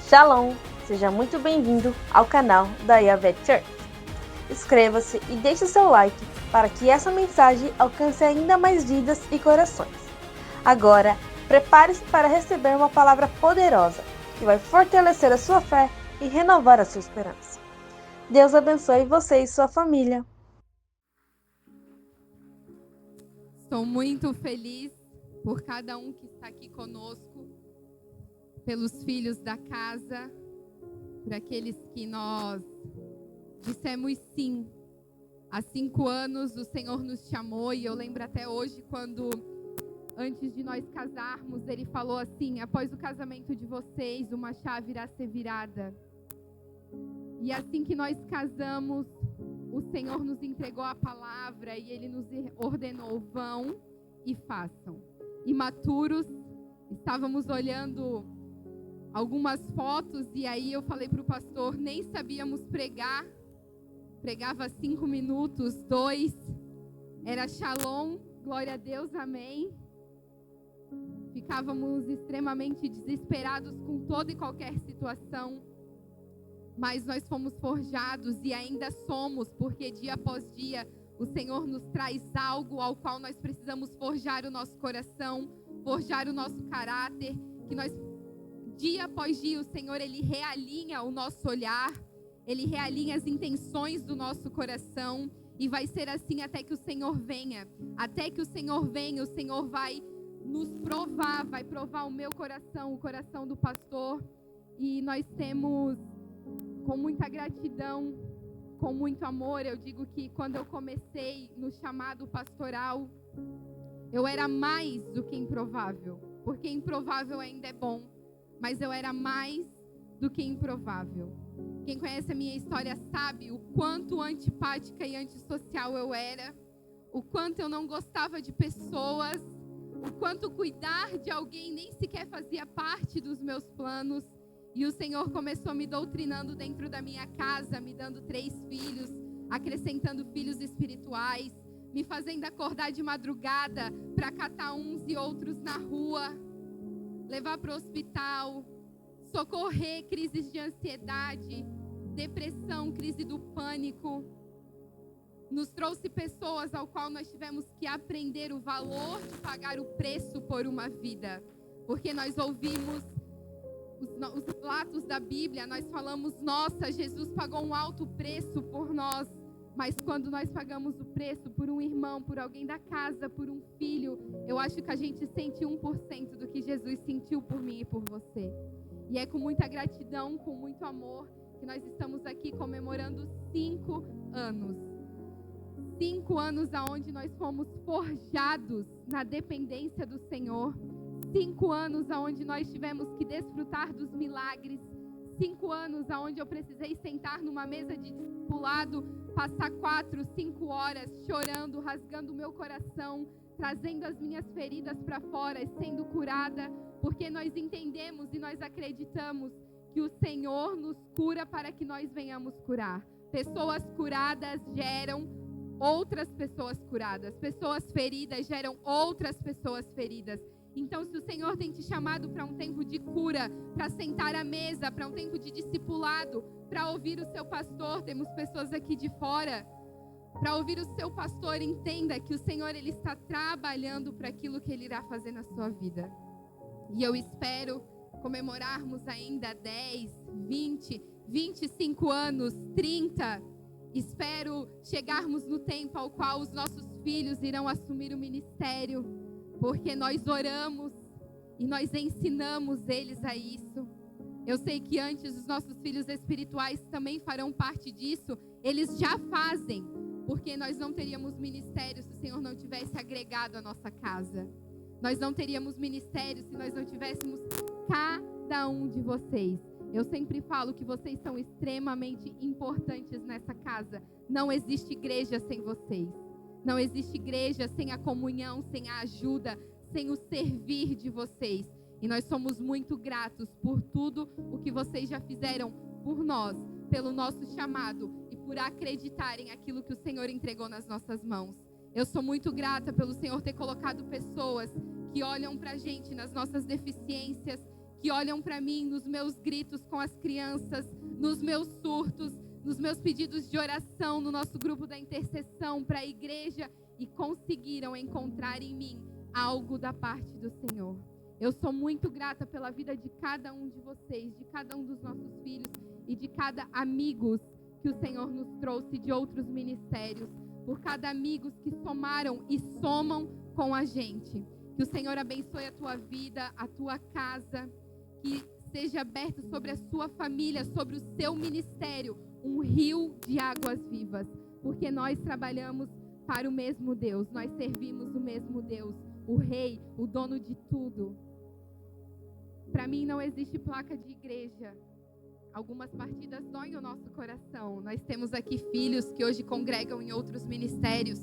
Shalom! Seja muito bem-vindo ao canal da Yavet Church. Inscreva-se e deixe seu like para que essa mensagem alcance ainda mais vidas e corações. Agora, prepare-se para receber uma palavra poderosa que vai fortalecer a sua fé e renovar a sua esperança. Deus abençoe você e sua família. Estou muito feliz por cada um que está aqui conosco, pelos filhos da casa, por aqueles que nós dissemos sim. Há 5 anos o Senhor nos chamou e eu lembro até hoje quando, antes de nós casarmos, Ele falou assim: após o casamento de vocês, uma chave irá ser virada. E assim que nós casamos, o Senhor nos entregou a palavra e Ele nos ordenou: vão e façam. Imaturos, estávamos olhando algumas fotos e aí eu falei para o pastor: nem sabíamos pregar, pregava 5 minutos, 2, era shalom, glória a Deus, amém. Ficávamos extremamente desesperados com toda e qualquer situação, mas nós fomos forjados e ainda somos, porque dia após dia o Senhor nos traz algo ao qual nós precisamos forjar o nosso coração, forjar o nosso caráter, que nós, dia após dia, o Senhor, Ele realinha o nosso olhar, Ele realinha as intenções do nosso coração, e vai ser assim até que o Senhor venha. Até que o Senhor venha, o Senhor vai nos provar, vai provar o meu coração, o coração do pastor, e nós temos, com muita gratidão, com muito amor, eu digo que quando eu comecei no chamado pastoral, eu era mais do que improvável, porque improvável ainda é bom, mas eu era mais do que improvável. Quem conhece a minha história sabe o quanto antipática e antissocial eu era, o quanto eu não gostava de pessoas, o quanto cuidar de alguém nem sequer fazia parte dos meus planos. E o Senhor começou me doutrinando dentro da minha casa, me dando 3 filhos, acrescentando filhos espirituais, me fazendo acordar de madrugada para catar uns e outros na rua, levar para o hospital, socorrer crises de ansiedade, depressão, crise do pânico. Nos trouxe pessoas ao qual nós tivemos que aprender o valor de pagar o preço por uma vida, porque nós ouvimos os relatos da Bíblia, nós falamos: nossa, Jesus pagou um alto preço por nós. Mas quando nós pagamos o preço por um irmão, por alguém da casa, por um filho, eu acho que a gente sente 1% do que Jesus sentiu por mim e por você. E é com muita gratidão, com muito amor, que nós estamos aqui comemorando 5 anos. 5 anos aonde nós fomos forjados na dependência do Senhor. 5 anos aonde nós tivemos que desfrutar dos milagres. 5 anos aonde eu precisei sentar numa mesa de discipulado, passar 4, 5 horas chorando, rasgando o meu coração, trazendo as minhas feridas para fora, sendo curada, porque nós entendemos e nós acreditamos que o Senhor nos cura para que nós venhamos curar. Pessoas curadas geram outras pessoas curadas. Pessoas feridas geram outras pessoas feridas. Então, se o Senhor tem te chamado para um tempo de cura, para sentar à mesa, para um tempo de discipulado, para ouvir o seu pastor, temos pessoas aqui de fora, para ouvir o seu pastor, entenda que o Senhor, Ele está trabalhando para aquilo que Ele irá fazer na sua vida. E eu espero comemorarmos ainda 10, 20, 25 anos, 30. Espero chegarmos no tempo ao qual os nossos filhos irão assumir o ministério, porque nós oramos e nós ensinamos eles a isso. Eu sei que antes os nossos filhos espirituais também farão parte disso. Eles já fazem, porque nós não teríamos ministério se o Senhor não tivesse agregado a nossa casa. Nós não teríamos ministério se nós não tivéssemos cada um de vocês. Eu sempre falo que vocês são extremamente importantes nessa casa. Não existe igreja sem vocês. Não existe igreja sem a comunhão, sem a ajuda, sem o servir de vocês. E nós somos muito gratos por tudo o que vocês já fizeram por nós, pelo nosso chamado e por acreditarem aquilo que o Senhor entregou nas nossas mãos. Eu sou muito grata pelo Senhor ter colocado pessoas que olham pra gente nas nossas deficiências, que olham para mim nos meus gritos com as crianças, nos meus surtos, nos meus pedidos de oração, no nosso grupo da intercessão para a igreja, e conseguiram encontrar em mim algo da parte do Senhor. Eu sou muito grata pela vida de cada um de vocês, de cada um dos nossos filhos e de cada amigos que o Senhor nos trouxe de outros ministérios, por cada amigos que somaram e somam com a gente. Que o Senhor abençoe a tua vida, a tua casa, que seja aberto sobre a sua família, sobre o seu ministério, um rio de águas vivas, porque nós trabalhamos para o mesmo Deus, nós servimos o mesmo Deus, o Rei, o dono de tudo. Para mim não existe placa de igreja. Algumas partidas doem o nosso coração. Nós temos aqui filhos que hoje congregam em outros ministérios,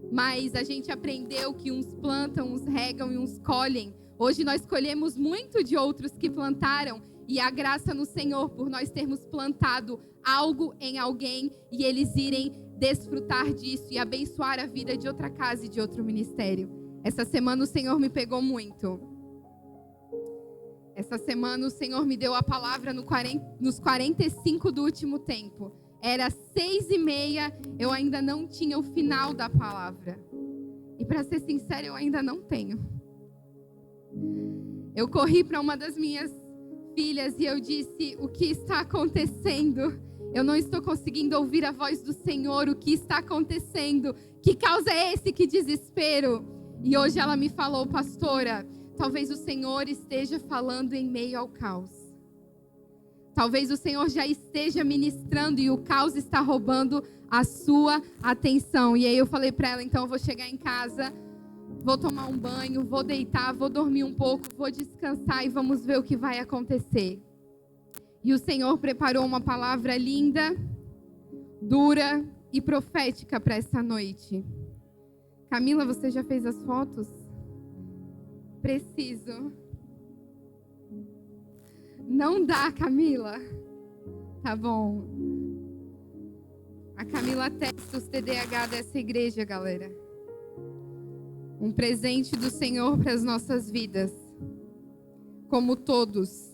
mas a gente aprendeu que uns plantam, uns regam e uns colhem. Hoje nós colhemos muito de outros que plantaram, e a graça no Senhor por nós termos plantado algo em alguém e eles irem desfrutar disso e abençoar a vida de outra casa e de outro ministério. Essa semana o Senhor me pegou muito. Essa semana o Senhor me deu a palavra nos 45 do último tempo. Era 6:30, eu ainda não tinha o final da palavra. E para ser sincera, eu ainda não tenho. Eu corri para uma das minhas filhas e eu disse: o que está acontecendo? Eu não estou conseguindo ouvir a voz do Senhor. O que está acontecendo? Que caos é esse? Que desespero? E hoje ela me falou: pastora, talvez o Senhor esteja falando em meio ao caos. Talvez o Senhor já esteja ministrando e o caos está roubando a sua atenção. E aí eu falei para ela: então eu vou chegar em casa, vou tomar um banho, vou deitar, vou dormir um pouco, vou descansar e vamos ver o que vai acontecer. E o Senhor preparou uma palavra linda, dura e profética para essa noite. Camila, você já fez as fotos? Preciso. Não dá, Camila. Tá bom. A Camila testa os TDAH dessa igreja, galera. Um presente do Senhor para as nossas vidas. Como todos.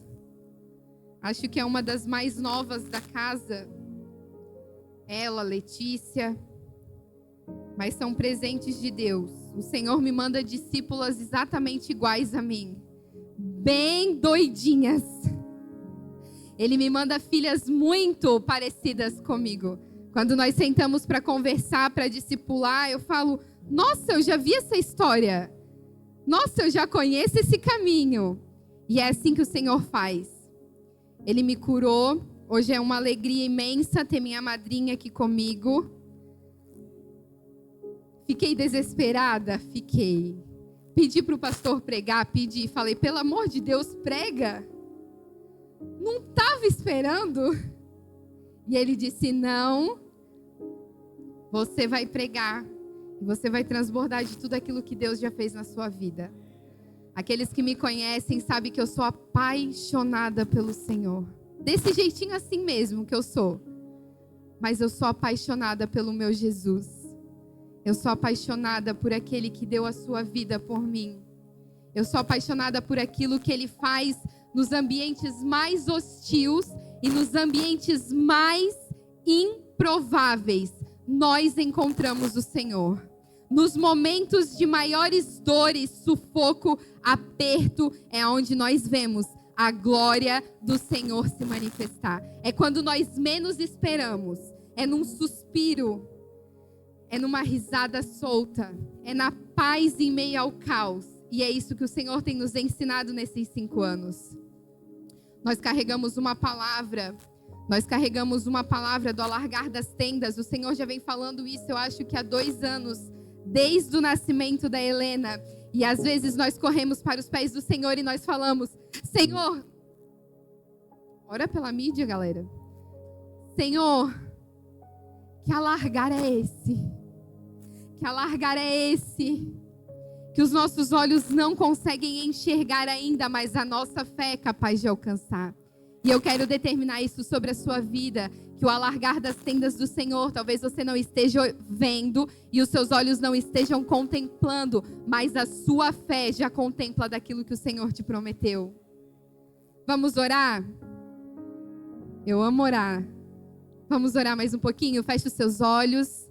Acho que é uma das mais novas da casa. Ela, Letícia. Mas são presentes de Deus. O Senhor me manda discípulas exatamente iguais a mim. Bem doidinhas. Ele me manda filhas muito parecidas comigo. Quando nós sentamos para conversar, para discipular, eu falo: nossa, eu já vi essa história. Nossa, eu já conheço esse caminho. E é assim que o Senhor faz. Ele me curou. Hoje é uma alegria imensa ter minha madrinha aqui comigo. Fiquei desesperada? Fiquei. Pedi para o pastor pregar, pedi. Falei: pelo amor de Deus, prega. Não estava esperando. E ele disse: não, você vai pregar. E você vai transbordar de tudo aquilo que Deus já fez na sua vida. Aqueles que me conhecem sabem que eu sou apaixonada pelo Senhor. Desse jeitinho assim mesmo que eu sou. Mas eu sou apaixonada pelo meu Jesus. Eu sou apaixonada por aquele que deu a sua vida por mim. Eu sou apaixonada por aquilo que ele faz nos ambientes mais hostis e nos ambientes mais improváveis. Nós encontramos o Senhor. Nos momentos de maiores dores, sufoco, aperto, é onde nós vemos a glória do Senhor se manifestar. É quando nós menos esperamos. É num suspiro. É numa risada solta. É na paz em meio ao caos. E é isso que o Senhor tem nos ensinado nesses 5 anos. Nós carregamos uma palavra. Nós carregamos uma palavra do alargar das tendas. O Senhor já vem falando isso, eu acho que há 2 anos. Desde o nascimento da Helena. E às vezes nós corremos para os pés do Senhor e nós falamos: Senhor, ora pela mídia, galera. Senhor, que alargar é esse? Que alargar é esse? Que os nossos olhos não conseguem enxergar ainda, mas a nossa fé é capaz de alcançar. E eu quero determinar isso sobre a sua vida, que o alargar das tendas do Senhor, talvez você não esteja vendo e os seus olhos não estejam contemplando, mas a sua fé já contempla daquilo que o Senhor te prometeu. Vamos orar? Eu amo orar. Vamos orar mais um pouquinho? Feche os seus olhos.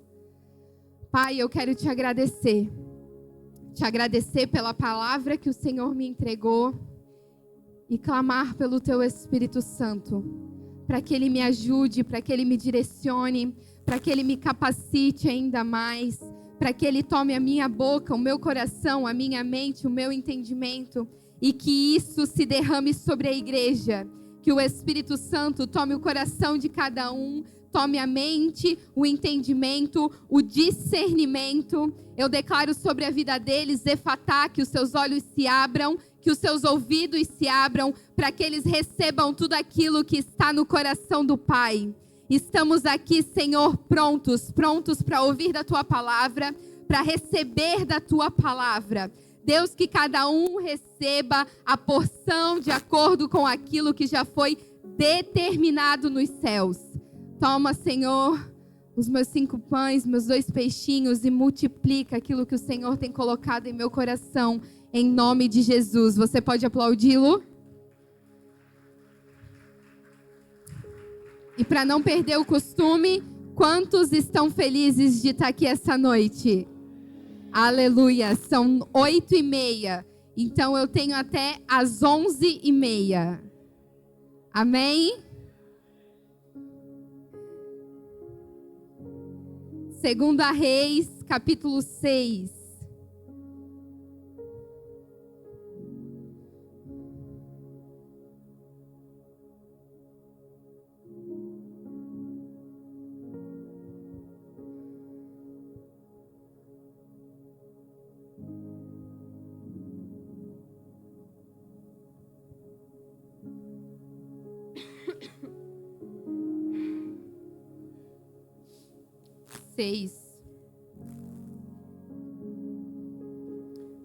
Pai, eu quero te agradecer. Te agradecer pela palavra que o Senhor me entregou e clamar pelo teu Espírito Santo, para que Ele me ajude, para que Ele me direcione, para que Ele me capacite ainda mais, para que Ele tome a minha boca, o meu coração, a minha mente, o meu entendimento, e que isso se derrame sobre a igreja. Que o Espírito Santo tome o coração de cada um, tome a mente, o entendimento, o discernimento. Eu declaro sobre a vida deles, Efatá, que os seus olhos se abram, que os seus ouvidos se abram, para que eles recebam tudo aquilo que está no coração do Pai. Estamos aqui, Senhor, prontos para ouvir da Tua palavra, para receber da Tua palavra. Deus, que cada um receba a porção de acordo com aquilo que já foi determinado nos céus. Toma, Senhor, os meus 5 pães, meus 2 peixinhos e multiplica aquilo que o Senhor tem colocado em meu coração, em nome de Jesus. Você pode aplaudi-lo? E para não perder o costume, quantos estão felizes de estar aqui essa noite? Aleluia, são 8h30, então eu tenho até às 11h30. Amém? 2 Reis, capítulo 6.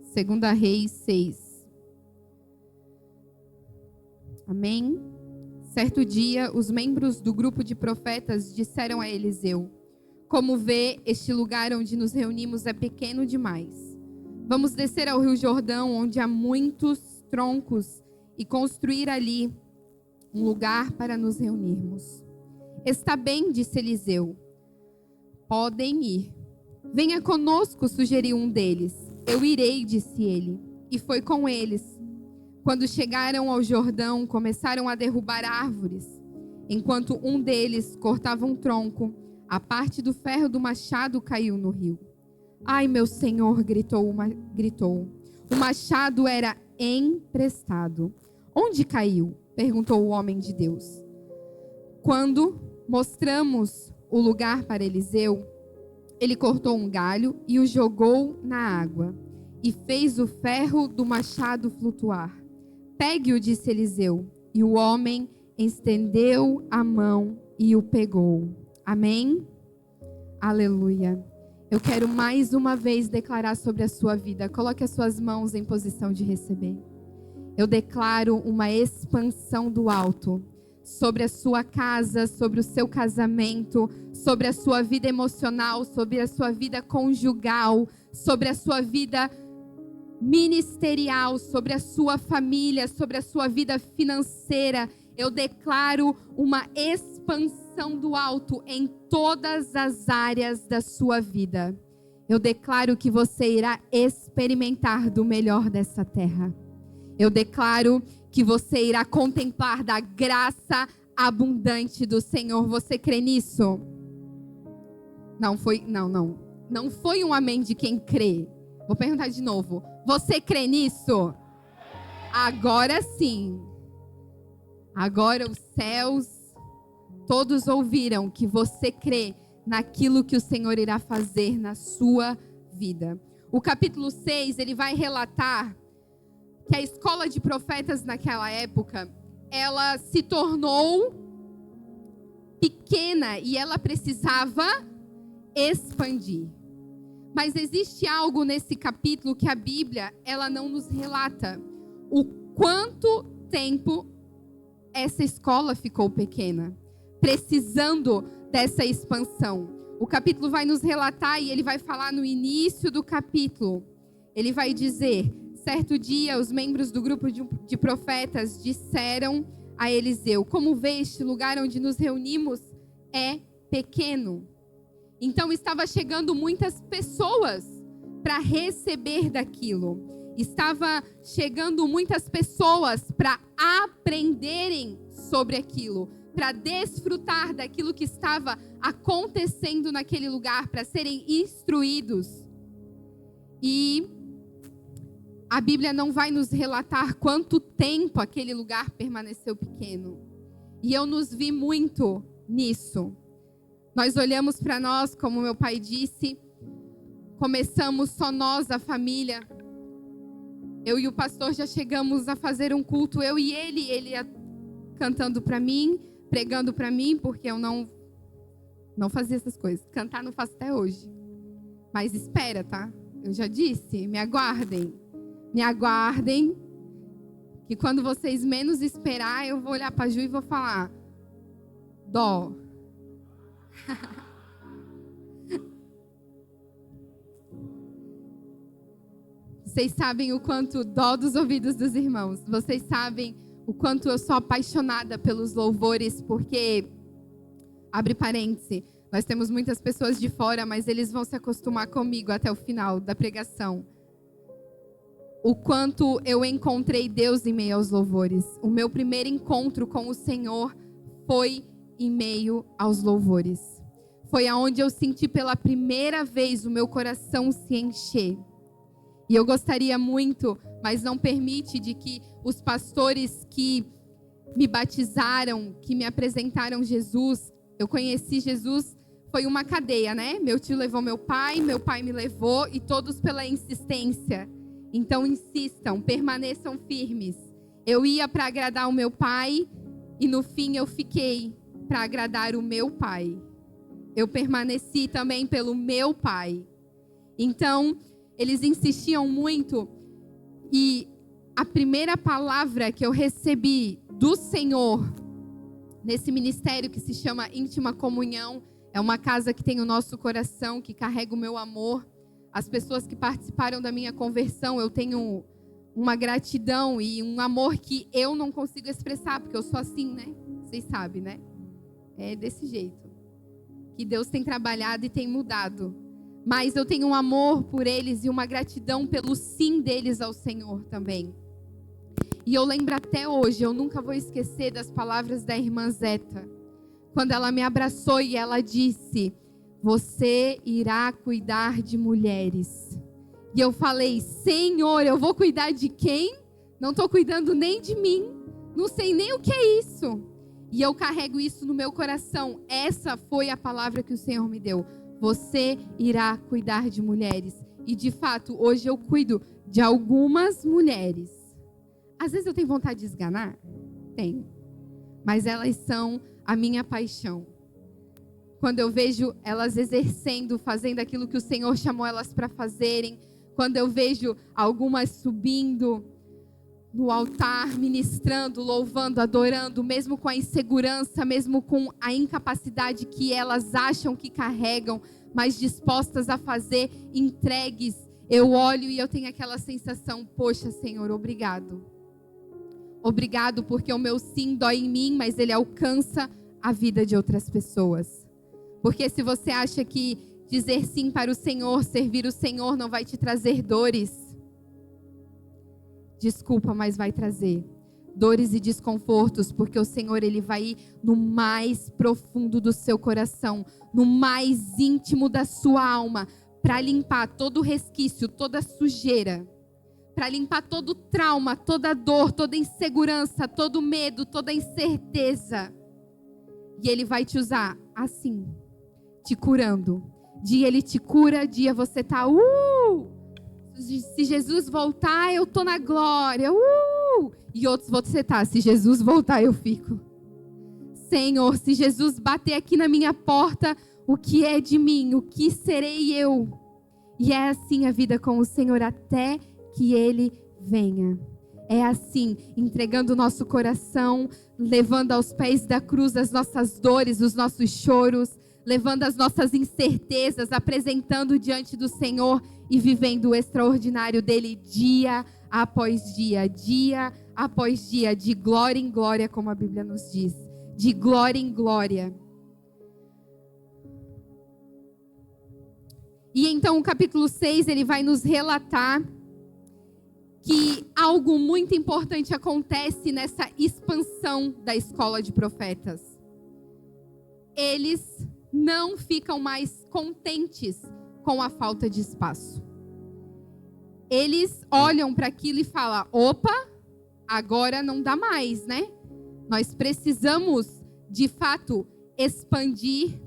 Segunda Reis 6. Amém? Certo dia, os membros do grupo de profetas disseram a Eliseu: como vê, este lugar onde nos reunimos é pequeno demais. Vamos descer ao Rio Jordão, onde há muitos troncos, e construir ali um lugar para nos reunirmos. Está bem, disse Eliseu. Podem ir. Venha conosco, sugeriu um deles. Eu irei, disse ele. E foi com eles. Quando chegaram ao Jordão, começaram a derrubar árvores. Enquanto um deles cortava um tronco, a parte do ferro do machado caiu no rio. Ai, meu senhor, gritou. O machado era emprestado. Onde caiu? Perguntou o homem de Deus. Quando mostramos o lugar para Eliseu, ele cortou um galho e o jogou na água e fez o ferro do machado flutuar. Pegue-o, disse Eliseu. E o homem estendeu a mão e o pegou. Amém? Aleluia. Eu quero mais uma vez declarar sobre a sua vida. Coloque as suas mãos em posição de receber. Eu declaro uma expansão do alto sobre a sua casa, sobre o seu casamento, sobre a sua vida emocional, sobre a sua vida conjugal, sobre a sua vida ministerial, sobre a sua família, sobre a sua vida financeira. Eu declaro uma expansão do alto em todas as áreas da sua vida. Eu declaro que você irá experimentar do melhor dessa terra. Eu declaro que você irá contemplar da graça abundante do Senhor. Você crê nisso? Não foi um amém de quem crê. Vou perguntar de novo. Você crê nisso? Agora sim. Agora os céus todos ouviram que você crê naquilo que o Senhor irá fazer na sua vida. O capítulo 6, ele vai relatar que a escola de profetas naquela época, ela se tornou pequena e ela precisava expandir. Mas existe algo nesse capítulo que a Bíblia, ela não nos relata. O quanto tempo essa escola ficou pequena, precisando dessa expansão. O capítulo vai nos relatar e ele vai falar no início do capítulo. Ele vai dizer: Certo dia, os membros do grupo de profetas disseram a Eliseu: como vê, este lugar onde nos reunimos é pequeno. Então estava chegando muitas pessoas para receber daquilo. Estava chegando muitas pessoas para aprenderem sobre aquilo, para desfrutar daquilo que estava acontecendo naquele lugar, para serem instruídos. E a Bíblia não vai nos relatar quanto tempo aquele lugar permaneceu pequeno. E eu nos vi muito nisso. Nós olhamos para nós, como meu pai disse, começamos só nós, a família. Eu e o pastor já chegamos a fazer um culto, eu e ele ia cantando para mim, pregando para mim, porque eu não fazia essas coisas. Cantar não faço até hoje. Mas espera, tá? Eu já disse, me aguardem. Me aguardem, que quando vocês menos esperar, eu vou olhar para a Ju e vou falar: dó. Vocês sabem o quanto dó dos ouvidos dos irmãos. Vocês sabem o quanto eu sou apaixonada pelos louvores, porque, abre parêntese, nós temos muitas pessoas de fora, mas eles vão se acostumar comigo até o final da pregação. O quanto eu encontrei Deus em meio aos louvores. O meu primeiro encontro com o Senhor foi em meio aos louvores. Foi aonde eu senti pela primeira vez o meu coração se encher. E eu gostaria muito, mas não permite, de que os pastores que me batizaram, que me apresentaram Jesus, eu conheci Jesus, foi uma cadeia, né? Meu tio levou meu pai me levou, e todos pela insistência. Então insistam, permaneçam firmes. Eu ia para agradar o meu pai, e no fim eu fiquei para agradar o meu pai. Eu permaneci também pelo meu pai. Então, eles insistiam muito, e a primeira palavra que eu recebi do Senhor, nesse ministério que se chama Íntima Comunhão, é uma casa que tem o nosso coração, que carrega o meu amor. As pessoas que participaram da minha conversão, eu tenho uma gratidão e um amor que eu não consigo expressar, porque eu sou assim, né? Vocês sabem, né? É desse jeito que Deus tem trabalhado e tem mudado. Mas eu tenho um amor por eles e uma gratidão pelo sim deles ao Senhor também. E eu lembro até hoje, eu nunca vou esquecer das palavras da irmã Zeta, quando ela me abraçou e ela disse: você irá cuidar de mulheres. E eu falei: Senhor, eu vou cuidar de quem? Não estou cuidando nem de mim. Não sei nem o que é isso. E eu carrego isso no meu coração. Essa foi a palavra que o Senhor me deu. Você irá cuidar de mulheres. E de fato, hoje eu cuido de algumas mulheres. Às vezes eu tenho vontade de esganar? Tenho. Mas elas são a minha paixão. Quando eu vejo elas exercendo, fazendo aquilo que o Senhor chamou elas para fazerem. Quando eu vejo algumas subindo no altar, ministrando, louvando, adorando, mesmo com a insegurança, mesmo com a incapacidade que elas acham que carregam, mas dispostas a fazer, entregues. Eu olho e eu tenho aquela sensação: poxa, Senhor, obrigado. Obrigado, porque o meu sim dói em mim, mas ele alcança a vida de outras pessoas. Porque se você acha que dizer sim para o Senhor, servir o Senhor, não vai te trazer dores, desculpa, mas vai trazer dores e desconfortos, porque o Senhor, ele vai ir no mais profundo do seu coração, no mais íntimo da sua alma, para limpar todo o resquício, toda a sujeira, para limpar todo o trauma, toda a dor, toda a insegurança, todo o medo, toda a incerteza. E ele vai te usar assim, te curando. Dia ele te cura, dia você tá se Jesus voltar, eu tô na glória. E outros você tá: se Jesus voltar, eu fico. Senhor, se Jesus bater aqui na minha porta, o que é de mim? O que serei eu? E é assim a vida com o Senhor até que ele venha. É assim, entregando o nosso coração, levando aos pés da cruz as nossas dores, os nossos choros, levando as nossas incertezas, apresentando diante do Senhor e vivendo o extraordinário dele dia após dia, dia após dia, de glória em glória, como a Bíblia nos diz. De glória em glória. E então o capítulo 6, ele vai nos relatar que algo muito importante acontece nessa expansão da escola de profetas. Eles não ficam mais contentes com a falta de espaço. Eles olham para aquilo e falam: opa, agora não dá mais, né? Nós precisamos, de fato, expandir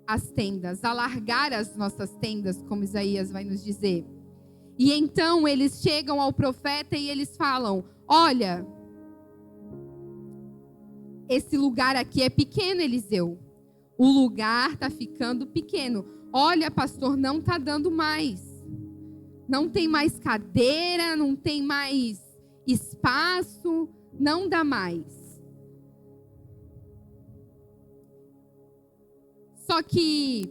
as tendas, alargar as nossas tendas, como Isaías vai nos dizer. E então eles chegam ao profeta e eles falam: olha, esse lugar aqui é pequeno, Eliseu. O lugar está ficando pequeno. Olha, pastor, não está dando mais. Não tem mais cadeira, não tem mais espaço, não dá mais. Só que,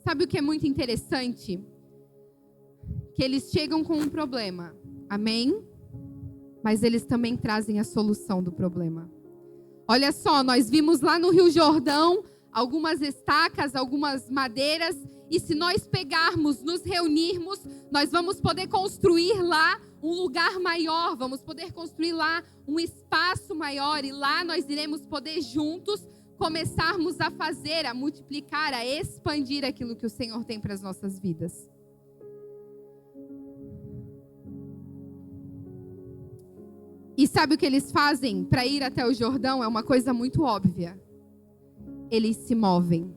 sabe o que é muito interessante? Que eles chegam com um problema, amém? Mas eles também trazem a solução do problema. Olha só, nós vimos lá no Rio Jordão algumas estacas, algumas madeiras, e se nós pegarmos, nos reunirmos, nós vamos poder construir lá um lugar maior, vamos poder construir lá um espaço maior, e lá nós iremos poder juntos começarmos a fazer, a multiplicar, a expandir aquilo que o Senhor tem para as nossas vidas. E sabe o que eles fazem para ir até o Jordão? É uma coisa muito óbvia. Eles se movem.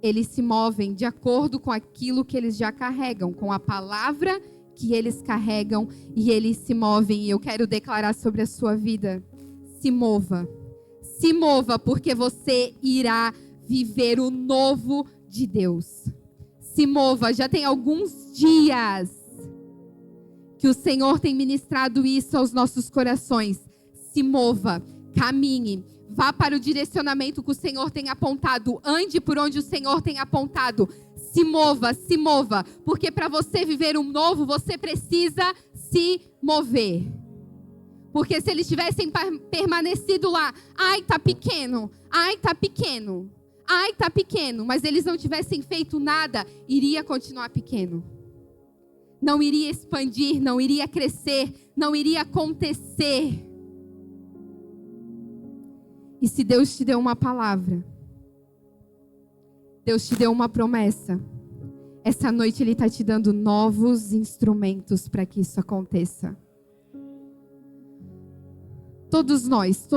Eles se movem de acordo com aquilo que eles já carregam, com a palavra que eles carregam, e eles se movem. E eu quero declarar sobre a sua vida: se mova. Se mova, porque você irá viver o novo de Deus. Se mova. Já tem alguns dias que o Senhor tem ministrado isso aos nossos corações. Se mova, caminhe, vá para o direcionamento que o Senhor tem apontado, ande por onde o Senhor tem apontado. Se mova, porque para você viver um novo, você precisa se mover. Porque se eles tivessem permanecido lá, ai, tá pequeno, mas eles não tivessem feito nada, iria continuar pequeno. Não iria expandir, não iria crescer, não iria acontecer. E se Deus te deu uma palavra, Deus te deu uma promessa, essa noite Ele está te dando novos instrumentos para que isso aconteça. Todos nós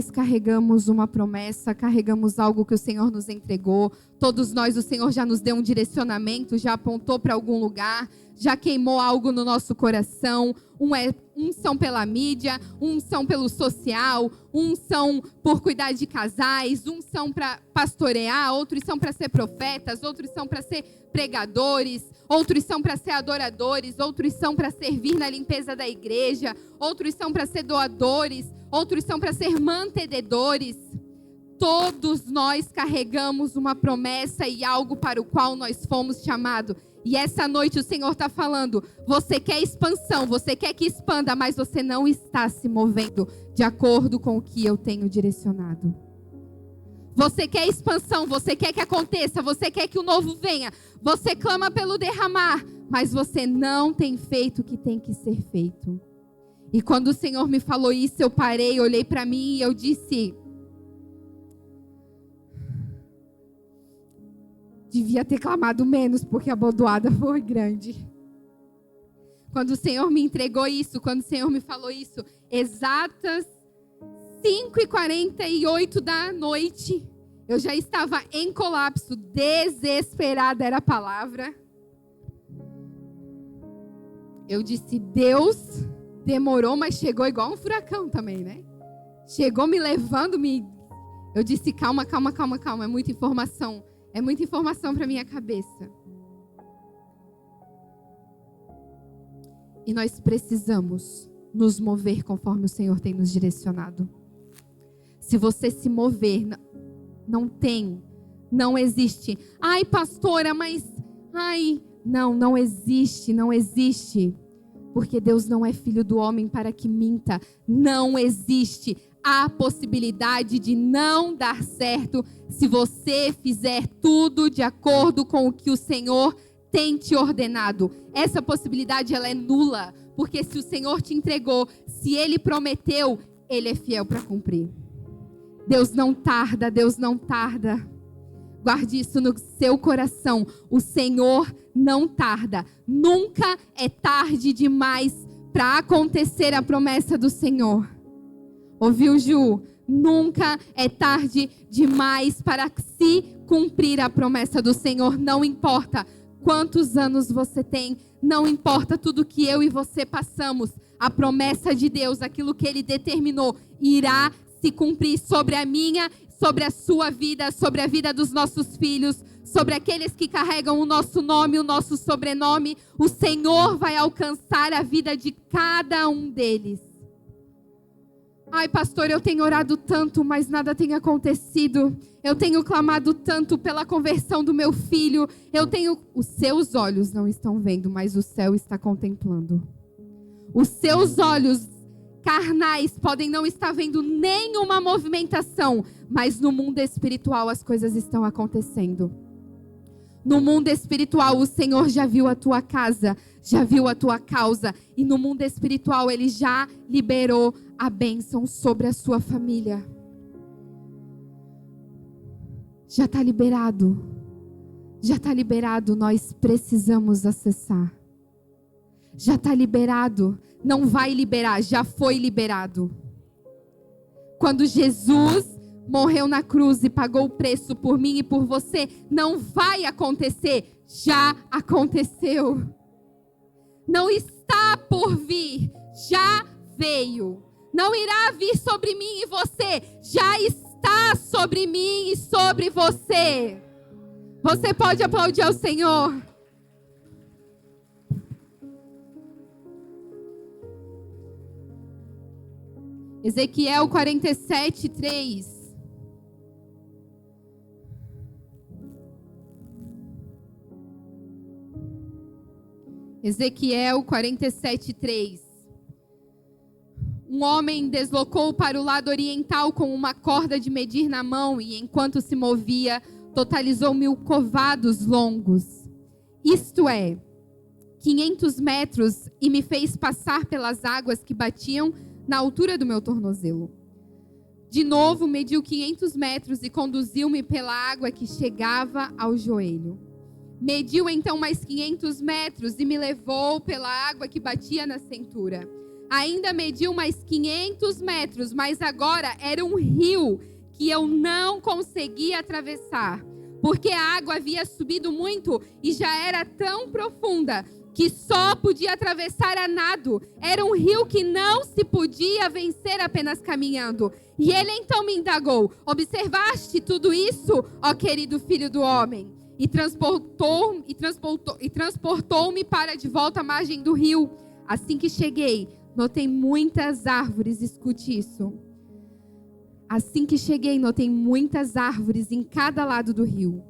carregamos uma promessa, carregamos algo que o Senhor nos entregou. Todos nós, o Senhor já nos deu um direcionamento, já apontou para algum lugar, já queimou algo no nosso coração. Uns são pela mídia, uns são pelo social, uns são por cuidar de casais, uns são para pastorear, outros são para ser profetas, outros são para ser pregadores, outros são para ser adoradores, outros são para servir na limpeza da igreja, outros são para ser doadores, outros são para ser mantenedores. Todos nós carregamos uma promessa e algo para o qual nós fomos chamados. E essa noite o Senhor está falando: você quer expansão, você quer que expanda, mas você não está se movendo de acordo com o que eu tenho direcionado. Você quer expansão, você quer que aconteça, você quer que o novo venha. Você clama pelo derramar, mas você não tem feito o que tem que ser feito. E quando o Senhor me falou isso, eu parei, olhei para mim e eu disse: devia ter clamado menos, porque a bordoada foi grande. Quando o Senhor me entregou isso, quando o Senhor me falou isso, exatas 5h48 da noite, eu já estava em colapso, desesperada era a palavra. Eu disse: Deus demorou, mas chegou igual um furacão também, né? Chegou me levando, eu disse: calma, é muita informação. É muita informação para minha cabeça. E nós precisamos nos mover conforme o Senhor tem nos direcionado. Se você se mover, não existe. Ai, pastora, mas Não existe, não existe. Porque Deus não é filho do homem para que minta. Não existe a possibilidade de não dar certo se você fizer tudo de acordo com o que o Senhor tem te ordenado. Essa possibilidade ela é nula, porque se o Senhor te entregou, se Ele prometeu, Ele é fiel para cumprir. Deus não tarda, Deus não tarda. Guarde isso no seu coração. O Senhor não tarda. Nunca é tarde demais para acontecer a promessa do Senhor. Ouviu, Ju? Nunca é tarde demais para se cumprir a promessa do Senhor. Não importa quantos anos você tem, não importa tudo que eu e você passamos. A promessa de Deus, aquilo que Ele determinou, irá se cumprir sobre a minha, sobre a sua vida, sobre a vida dos nossos filhos, sobre aqueles que carregam o nosso nome, o nosso sobrenome. O Senhor vai alcançar a vida de cada um deles. Ai, pastor, eu tenho orado tanto, mas nada tem acontecido. Eu tenho clamado tanto pela conversão do meu filho. Os seus olhos não estão vendo, mas o céu está contemplando. Os seus olhos carnais podem não estar vendo nenhuma movimentação, mas no mundo espiritual as coisas estão acontecendo. No mundo espiritual o Senhor já viu a tua casa, já viu a tua causa, e no mundo espiritual Ele já liberou a bênção sobre a sua família. Já está liberado. Já está liberado, nós precisamos acessar. Já está liberado, não vai liberar, já foi liberado. Quando Jesus morreu na cruz e pagou o preço por mim e por você, não vai acontecer, já aconteceu. Não está por vir, já veio. Não irá vir sobre mim e você, já está sobre mim e sobre você. Você pode aplaudir ao Senhor? Ezequiel 47, 3. Ezequiel 47, 3. Um homem deslocou para o lado oriental com uma corda de medir na mão e, enquanto se movia, totalizou 1000 covados longos. Isto é, 500 metros, e me fez passar pelas águas que batiam na altura do meu tornozelo. De novo, mediu 500 metros e conduziu-me pela água que chegava ao joelho. Mediu então mais 500 metros e me levou pela água que batia na cintura. Ainda mediu mais 500 metros, mas agora era um rio que eu não conseguia atravessar, porque a água havia subido muito e já era tão profunda que só podia atravessar a nado. Era um rio que não se podia vencer apenas caminhando. E ele então me indagou: observaste tudo isso, ó querido filho do homem? E transportou-me para de volta à margem do rio. Assim que cheguei, notei muitas árvores, escute isso. Assim que cheguei, notei muitas árvores em cada lado do rio.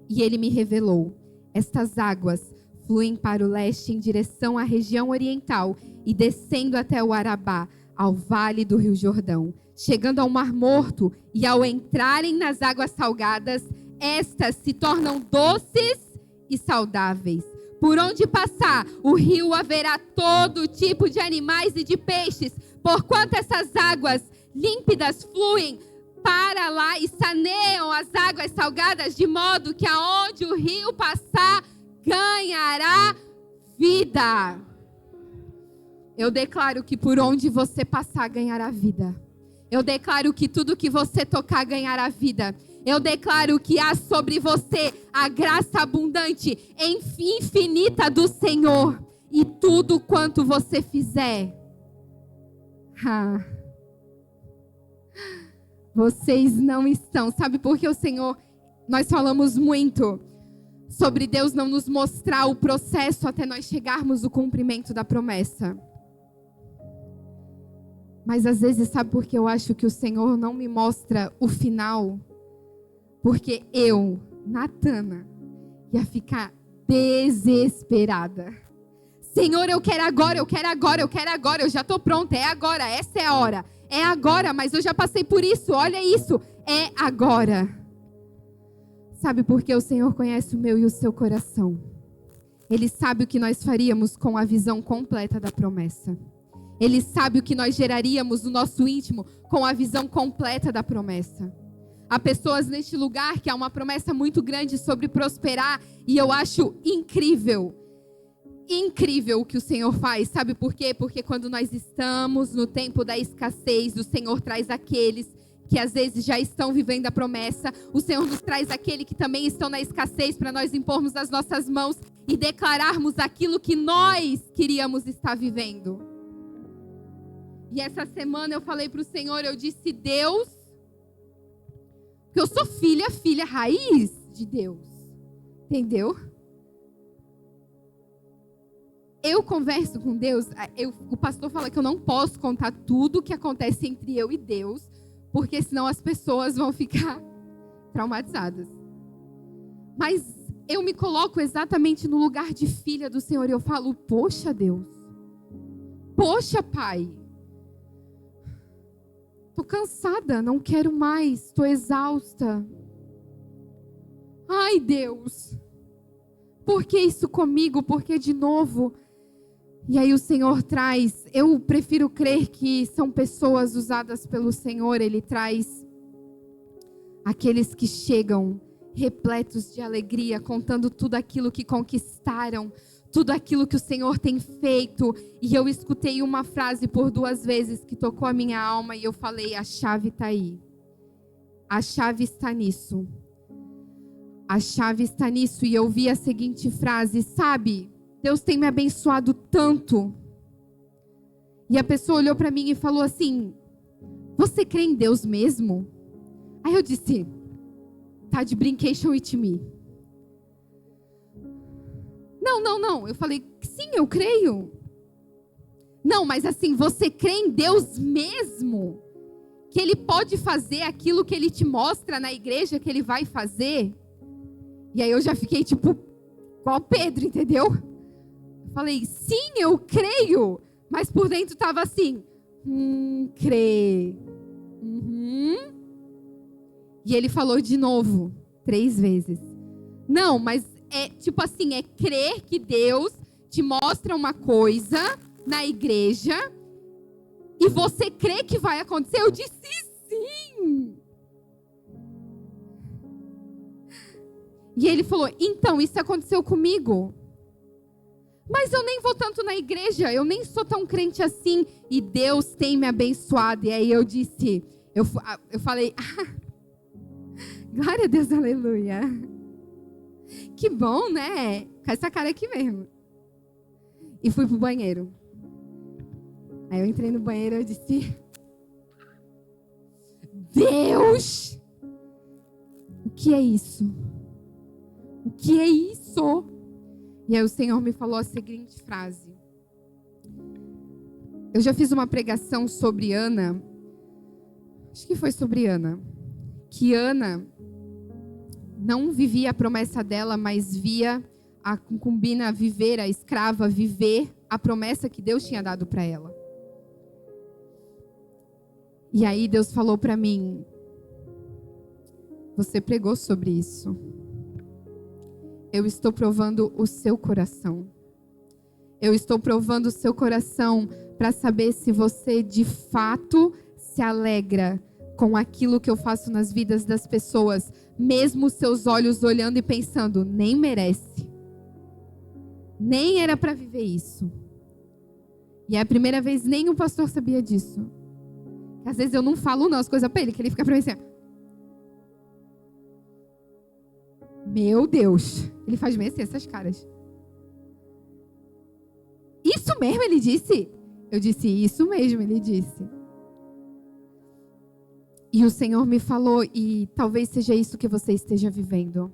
E ele me revelou: estas águas fluem para o leste em direção à região oriental e descendo até o Arabá, ao vale do Rio Jordão, chegando ao Mar Morto, e ao entrarem nas águas salgadas, estas se tornam doces e saudáveis. Por onde passar, o rio haverá todo tipo de animais e de peixes, porquanto essas águas límpidas fluem para lá e saneiam as águas salgadas, de modo que aonde o rio passar, ganhará vida. Eu declaro que por onde você passar, ganhará vida. Eu declaro que tudo que você tocar, ganhará vida. Eu declaro que há sobre você a graça abundante, infinita do Senhor. E tudo quanto você fizer, vocês não estão. Sabe por que o Senhor, nós falamos muito sobre Deus não nos mostrar o processo até nós chegarmos ao cumprimento da promessa. Mas às vezes, sabe por que eu acho que o Senhor não me mostra o final? Porque eu, Natana, ia ficar desesperada. Senhor, eu quero agora, eu já estou pronta, é agora, essa é a hora. É agora, mas eu já passei por isso, olha isso, é agora. Sabe por que o Senhor conhece o meu e o seu coração? Ele sabe o que nós faríamos com a visão completa da promessa. Ele sabe o que nós geraríamos no nosso íntimo com a visão completa da promessa. Há pessoas neste lugar que há uma promessa muito grande sobre prosperar e eu acho incrível o que o Senhor faz. Sabe por quê? Porque quando nós estamos no tempo da escassez, o Senhor traz aqueles que às vezes já estão vivendo a promessa. O Senhor nos traz aqueles que também estão na escassez para nós impormos as nossas mãos e declararmos aquilo que nós queríamos estar vivendo. E essa semana eu falei para o Senhor, eu disse, Deus, que eu sou filha raiz de Deus. Entendeu? Eu converso com Deus, o pastor fala que eu não posso contar tudo o que acontece entre eu e Deus, porque senão as pessoas vão ficar traumatizadas. Mas eu me coloco exatamente no lugar de filha do Senhor e eu falo, poxa Deus, poxa Pai, estou cansada, não quero mais, estou exausta. Ai Deus, por que isso comigo? Por que de novo? E aí o Senhor traz, eu prefiro crer que são pessoas usadas pelo Senhor. Ele traz aqueles que chegam repletos de alegria, contando tudo aquilo que conquistaram, tudo aquilo que o Senhor tem feito. E eu escutei uma frase por 2 vezes que tocou a minha alma e eu falei, a chave está aí. A chave está nisso. A chave está nisso. E eu vi a seguinte frase, sabe? Deus tem me abençoado tanto. E a pessoa olhou para mim e falou assim, você crê em Deus mesmo? Aí eu disse, tá de brincation with me. Não. Eu falei, sim, eu creio. Não, mas assim, você crê em Deus mesmo? Que Ele pode fazer aquilo que Ele te mostra na igreja que Ele vai fazer? E aí eu já fiquei tipo, igual Pedro, entendeu? Eu falei, sim, eu creio. Mas por dentro estava assim, crê. E ele falou de novo, 3 vezes. Não, mas é tipo assim, é crer que Deus te mostra uma coisa na igreja e você crê que vai acontecer. Eu disse sim. E ele falou, então, isso aconteceu comigo. Mas eu nem vou tanto na igreja, eu nem sou tão crente assim. E Deus tem me abençoado. E aí eu disse, eu falei, glória a Deus, aleluia. Que bom, né? Com essa cara aqui mesmo. E fui pro banheiro. Aí eu entrei no banheiro e eu disse, Deus, o que é isso? O que é isso? E aí o Senhor me falou a seguinte frase. Eu já fiz uma pregação sobre Ana. Acho que foi sobre Ana. Que Ana não vivia a promessa dela, mas via a concubina viver, a escrava viver a promessa que Deus tinha dado para ela. E aí Deus falou para mim, você pregou sobre isso. Eu estou provando o seu coração. Eu estou provando o seu coração para saber se você de fato se alegra com aquilo que eu faço nas vidas das pessoas, mesmo seus olhos olhando e pensando, nem merece. Nem era para viver isso. E é a primeira vez nem o pastor sabia disso. Às vezes eu não falo não as coisas para ele, que ele fica para mim assim, meu Deus, ele faz meio assim, essas caras. Isso mesmo, ele disse? Eu disse, isso mesmo, ele disse. E o Senhor me falou, e talvez seja isso que você esteja vivendo.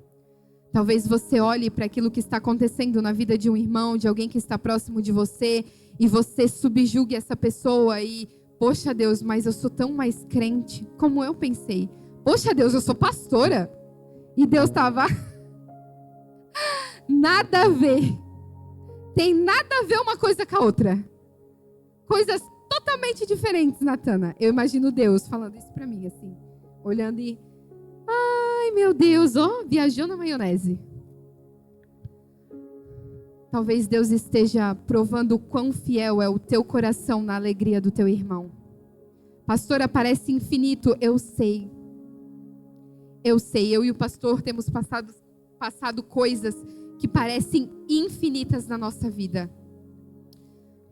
Talvez você olhe para aquilo que está acontecendo na vida de um irmão, de alguém que está próximo de você, e você subjugue essa pessoa e, poxa Deus, mas eu sou tão mais crente, como eu pensei. Poxa Deus, eu sou pastora. E Deus estava nada a ver. Tem nada a ver uma coisa com a outra. Coisas totalmente diferentes, Natana. Eu imagino Deus falando isso pra mim, assim. Olhando e... Ai, meu Deus, ó, viajou na maionese. Talvez Deus esteja provando o quão fiel é o teu coração na alegria do teu irmão. Pastora, parece infinito. Eu sei. Eu e o pastor temos passado coisas que parecem infinitas na nossa vida.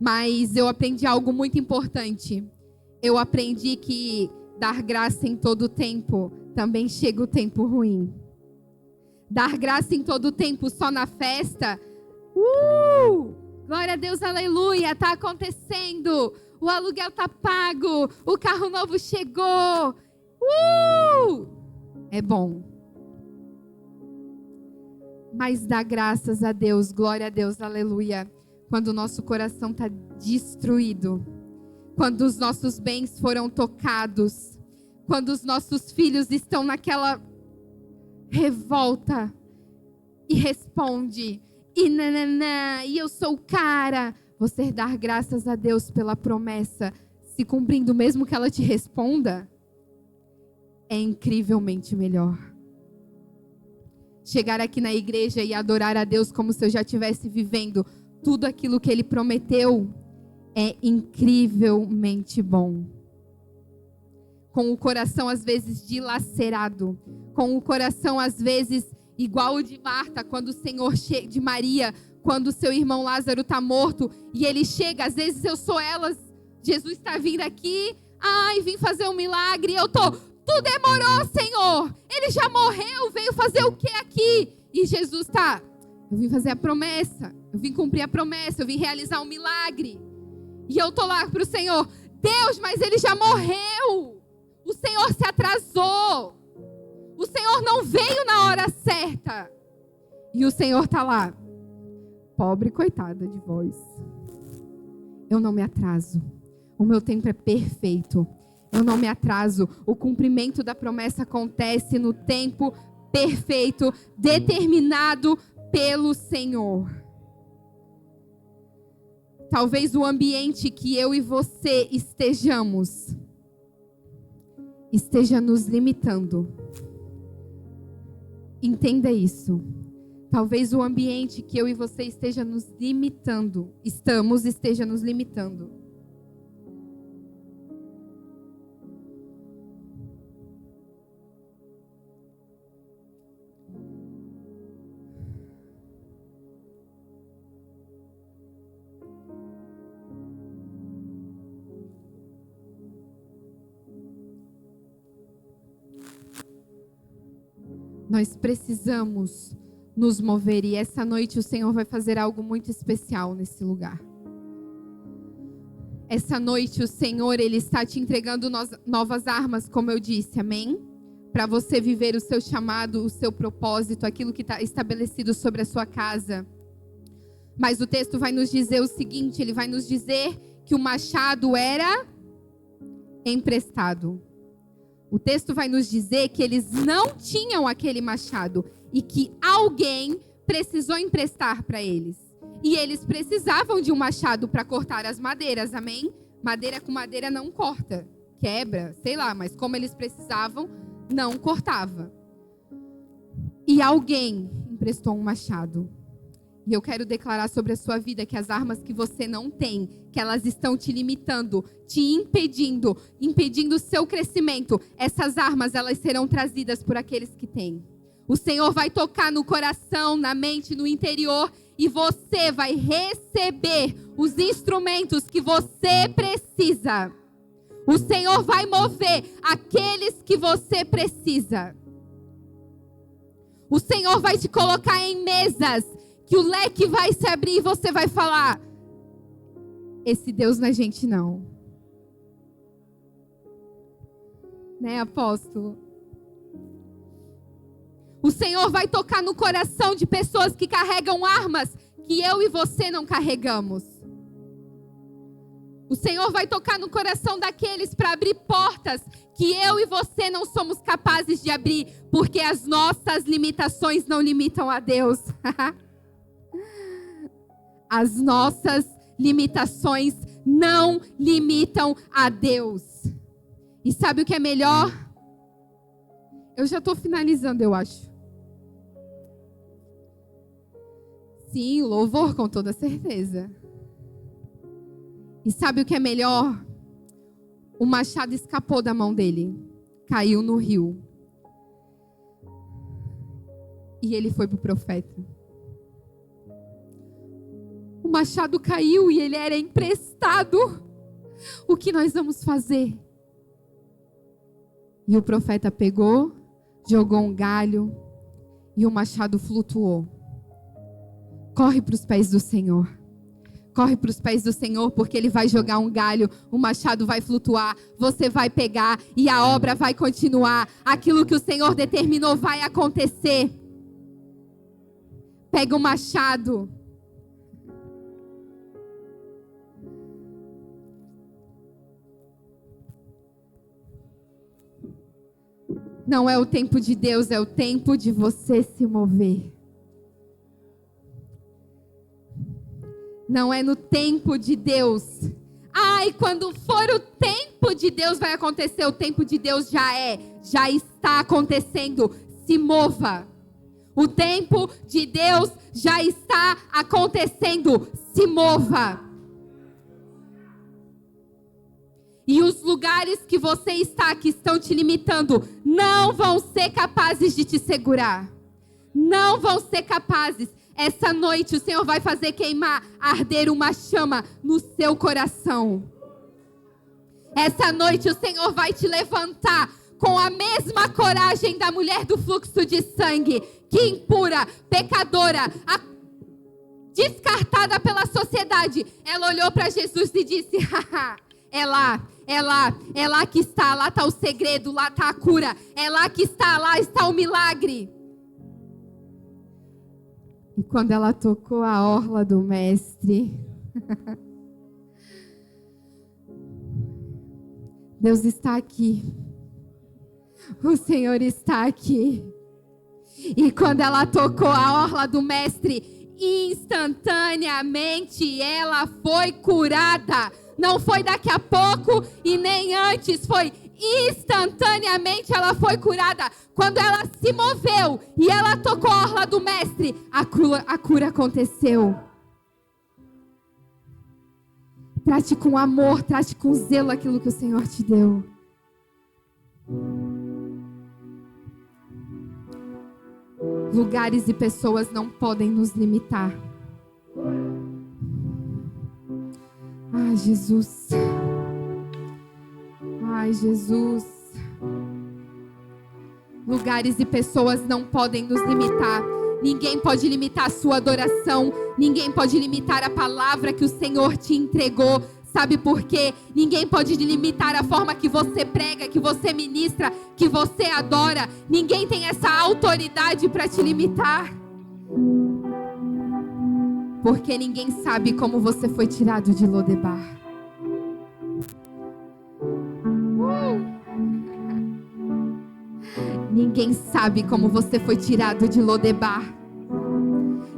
Mas eu aprendi algo muito importante. Eu aprendi que dar graça em todo tempo também chega o tempo ruim. Dar graça em todo tempo só na festa... Glória a Deus, aleluia, tá acontecendo. O aluguel tá pago. O carro novo chegou. É bom. Mas dá graças a Deus, glória a Deus, aleluia. Quando o nosso coração tá destruído. Quando os nossos bens foram tocados. Quando os nossos filhos estão naquela revolta. E responde... E eu sou o cara. Você dar graças a Deus pela promessa, se cumprindo mesmo que ela te responda, é incrivelmente melhor. Chegar aqui na igreja e adorar a Deus como se eu já estivesse vivendo tudo aquilo que Ele prometeu, é incrivelmente bom. Com o coração às vezes dilacerado, com o coração às vezes igual o de Marta, quando o Senhor chega, de Maria, quando o seu irmão Lázaro está morto, e ele chega, às vezes eu sou elas, Jesus está vindo aqui, vim fazer um milagre, tu demorou, Senhor, ele já morreu, veio fazer o que aqui? E Jesus eu vim fazer a promessa, eu vim cumprir a promessa, eu vim realizar um milagre, e eu estou lá para o Senhor, Deus, mas ele já morreu, o Senhor se atrasou, o Senhor não veio na hora certa. E o Senhor está lá. Pobre coitada de vós. Eu não me atraso. O meu tempo é perfeito. Eu não me atraso. O cumprimento da promessa acontece no tempo perfeito, determinado pelo Senhor. Talvez o ambiente que eu e você estejamos esteja nos limitando. Entenda isso. Talvez o ambiente que eu e você esteja nos limitando. Esteja nos limitando. Nós precisamos nos mover e essa noite o Senhor vai fazer algo muito especial nesse lugar. Essa noite o Senhor, Ele está te entregando novas armas, como eu disse, amém? Para você viver o seu chamado, o seu propósito, aquilo que está estabelecido sobre a sua casa. Mas o texto vai nos dizer o seguinte, ele vai nos dizer que o machado era emprestado. O texto vai nos dizer que eles não tinham aquele machado e que alguém precisou emprestar para eles. E eles precisavam de um machado para cortar as madeiras, amém? Madeira com madeira não corta, quebra, sei lá, mas como eles precisavam, não cortava. E alguém emprestou um machado. E eu quero declarar sobre a sua vida que as armas que você não tem, que elas estão te limitando, te impedindo o seu crescimento, essas armas, elas serão trazidas por aqueles que têm. O Senhor vai tocar no coração, na mente, no interior, e você vai receber os instrumentos que você precisa. O Senhor vai mover aqueles que você precisa. O Senhor vai te colocar em mesas, que o leque vai se abrir e você vai falar: esse Deus não é gente não. Né, apóstolo? O Senhor vai tocar no coração de pessoas que carregam armas que eu e você não carregamos. O Senhor vai tocar no coração daqueles para abrir portas que eu e você não somos capazes de abrir, porque as nossas limitações não limitam a Deus. As nossas limitações não limitam a Deus. E sabe o que é melhor? Eu já estou finalizando, eu acho. Sim, louvor com toda certeza. E sabe o que é melhor? O machado escapou da mão dele, caiu no rio. E ele foi para o profeta. O machado caiu e ele era emprestado. O que nós vamos fazer? E o profeta pegou, jogou um galho e o machado flutuou. Corre para os pés do Senhor. Corre para os pés do Senhor, porque Ele vai jogar um galho, o machado vai flutuar, você vai pegar e a obra vai continuar. Aquilo que o Senhor determinou vai acontecer. Pega o machado. Não é o tempo de Deus, é o tempo de você se mover. Não é no tempo de Deus. Ai, quando for o tempo de Deus vai acontecer. O tempo de Deus já está acontecendo. Se mova. O tempo de Deus já está acontecendo. Se mova. E os lugares que você está, que estão te limitando, não vão ser capazes de te segurar. Não vão ser capazes. Essa noite o Senhor vai fazer queimar, arder uma chama no seu coração. Essa noite o Senhor vai te levantar com a mesma coragem da mulher do fluxo de sangue, que impura, pecadora, descartada pela sociedade. Ela olhou para Jesus e disse: é lá que está, lá está o segredo, lá está a cura, é lá que está, lá está o milagre. E quando ela tocou a orla do mestre, Deus está aqui. O Senhor está aqui. E quando ela tocou a orla do mestre, instantaneamente ela foi curada. Não foi daqui a pouco e nem antes, foi instantaneamente ela foi curada. Quando ela se moveu e ela tocou a orla do mestre, a cura aconteceu. Trate com amor, trate com zelo aquilo que o Senhor te deu. Lugares e pessoas não podem nos limitar. Ai, Jesus. Ai, Jesus. Lugares e pessoas não podem nos limitar. Ninguém pode limitar a sua adoração. Ninguém pode limitar a palavra que o Senhor te entregou. Sabe por quê? Ninguém pode limitar a forma que você prega, que você ministra, que você adora. Ninguém tem essa autoridade para te limitar. Porque ninguém sabe como você foi tirado de Lodebar. Ninguém sabe como você foi tirado de Lodebar.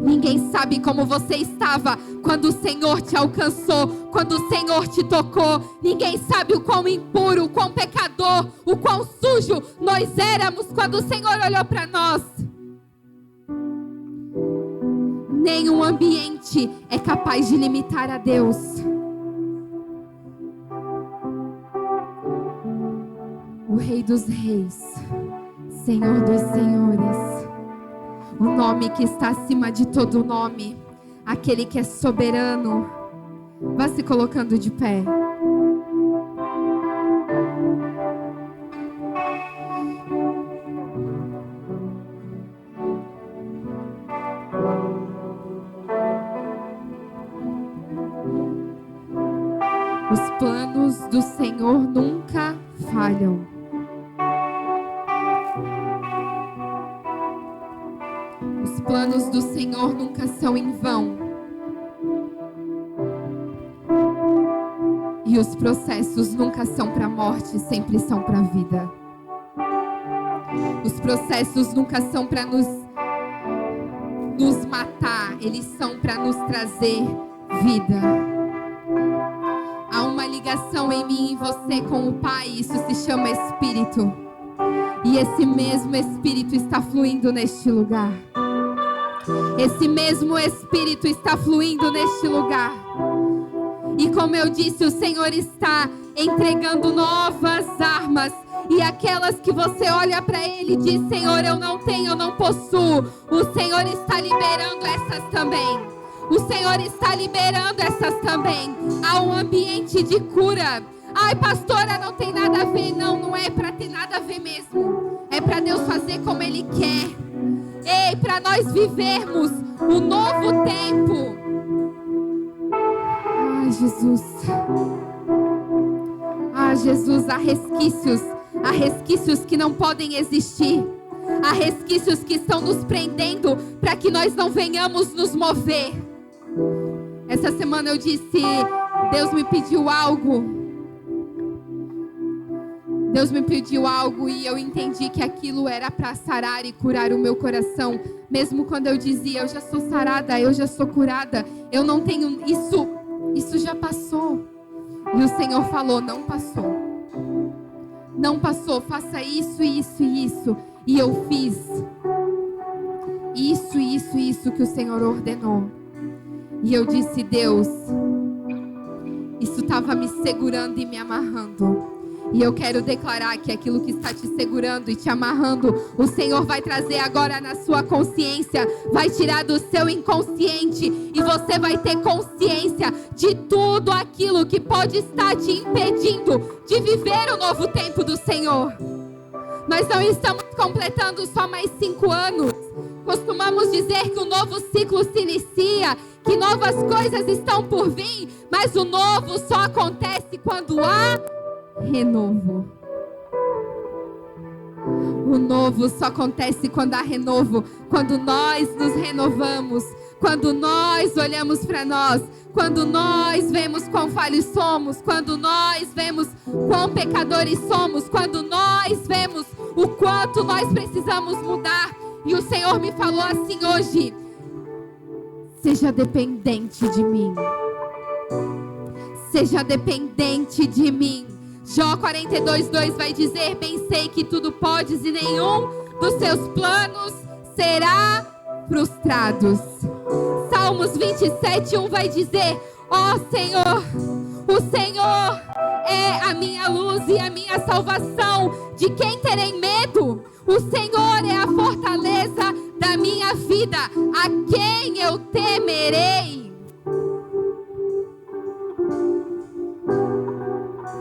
Ninguém sabe como você estava quando o Senhor te alcançou, quando o Senhor te tocou. Ninguém sabe o quão impuro, o quão pecador, o quão sujo nós éramos quando o Senhor olhou para nós. Nenhum ambiente é capaz de limitar a Deus. O Rei dos Reis, Senhor dos Senhores, o nome que está acima de todo nome, aquele que é soberano. Vá se colocando de pé. Os planos do Senhor nunca falham. Os planos do Senhor nunca são em vão. E os processos nunca são para a morte, sempre são para a vida. Os processos nunca são para nos matar, eles são para nos trazer vida. Há uma ligação em mim e você com o Pai, isso se chama Espírito. E esse mesmo Espírito está fluindo neste lugar. Esse mesmo Espírito está fluindo neste lugar. E como eu disse, o Senhor está entregando novas armas. E aquelas que você olha para Ele e diz: Senhor, eu não tenho, eu não possuo. O Senhor está liberando essas também. O Senhor está liberando essas também. Há um ambiente de cura. Ai, pastora, não tem nada a ver. Não, não é para ter nada a ver mesmo. É para Deus fazer como Ele quer. Ei, para nós vivermos o novo tempo. Ai, Jesus. Ah, Jesus, há resquícios que não podem existir. Há resquícios que estão nos prendendo para que nós não venhamos nos mover. Essa semana eu disse: Deus me pediu algo. Deus me pediu algo e eu entendi que aquilo era para sarar e curar o meu coração. Mesmo quando eu dizia: eu já sou sarada, eu já sou curada, eu não tenho isso já passou. E o Senhor falou: não passou. Não passou, faça isso, isso e isso. E eu fiz isso que o Senhor ordenou. E eu disse: Deus, isso estava me segurando e me amarrando. E eu quero declarar que aquilo que está te segurando e te amarrando, o Senhor vai trazer agora na sua consciência, vai tirar do seu inconsciente e você vai ter consciência de tudo aquilo que pode estar te impedindo de viver o novo tempo do Senhor. Nós não estamos completando só mais 5 anos. Costumamos dizer que o novo ciclo se inicia, que novas coisas estão por vir, mas o novo só acontece quando há renovo. O novo só acontece quando há renovo, quando nós nos renovamos, quando nós olhamos para nós, quando nós vemos quão falhos somos, quando nós vemos quão pecadores somos, quando nós vemos o quanto nós precisamos mudar. E o Senhor me falou assim hoje: seja dependente de mim. Seja dependente de mim. Jó 42:2 vai dizer: bem sei que tudo podes e nenhum dos seus planos será frustrado. Salmos 27:1 vai dizer: ó Senhor, o Senhor é a minha luz e a minha salvação. De quem terei medo? O Senhor é a fortaleza da minha vida. A quem eu temerei?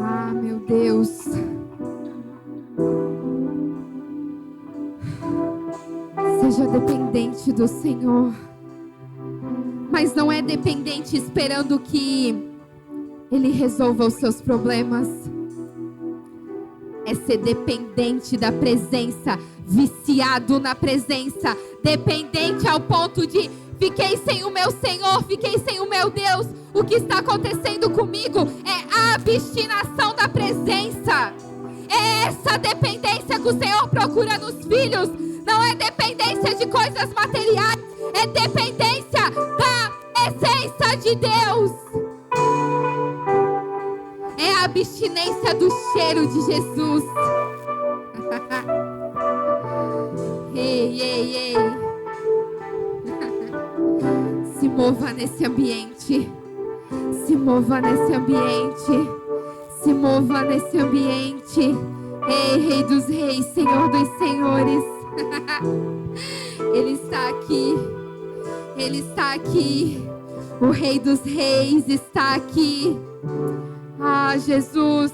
Ah, meu Deus. Seja dependente do Senhor. Mas não é dependente esperando que Ele resolva os seus problemas. É ser dependente da presença, viciado na presença, dependente ao ponto de: fiquei sem o meu Senhor, fiquei sem o meu Deus. O que está acontecendo comigo é a abstinação da presença. É essa dependência que o Senhor procura nos filhos. Não é dependência de coisas materiais, é dependência da essência de Deus. É a abstinência do cheiro de Jesus. Ei, ei, ei. Se mova nesse ambiente. Se mova nesse ambiente. Se mova nesse ambiente. Ei, Rei dos Reis, Senhor dos Senhores. Ele está aqui. Ele está aqui. O Rei dos Reis está aqui. Ah, Jesus.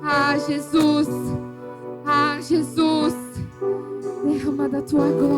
Ah, Jesus. Ah, Jesus. Derrama da tua glória.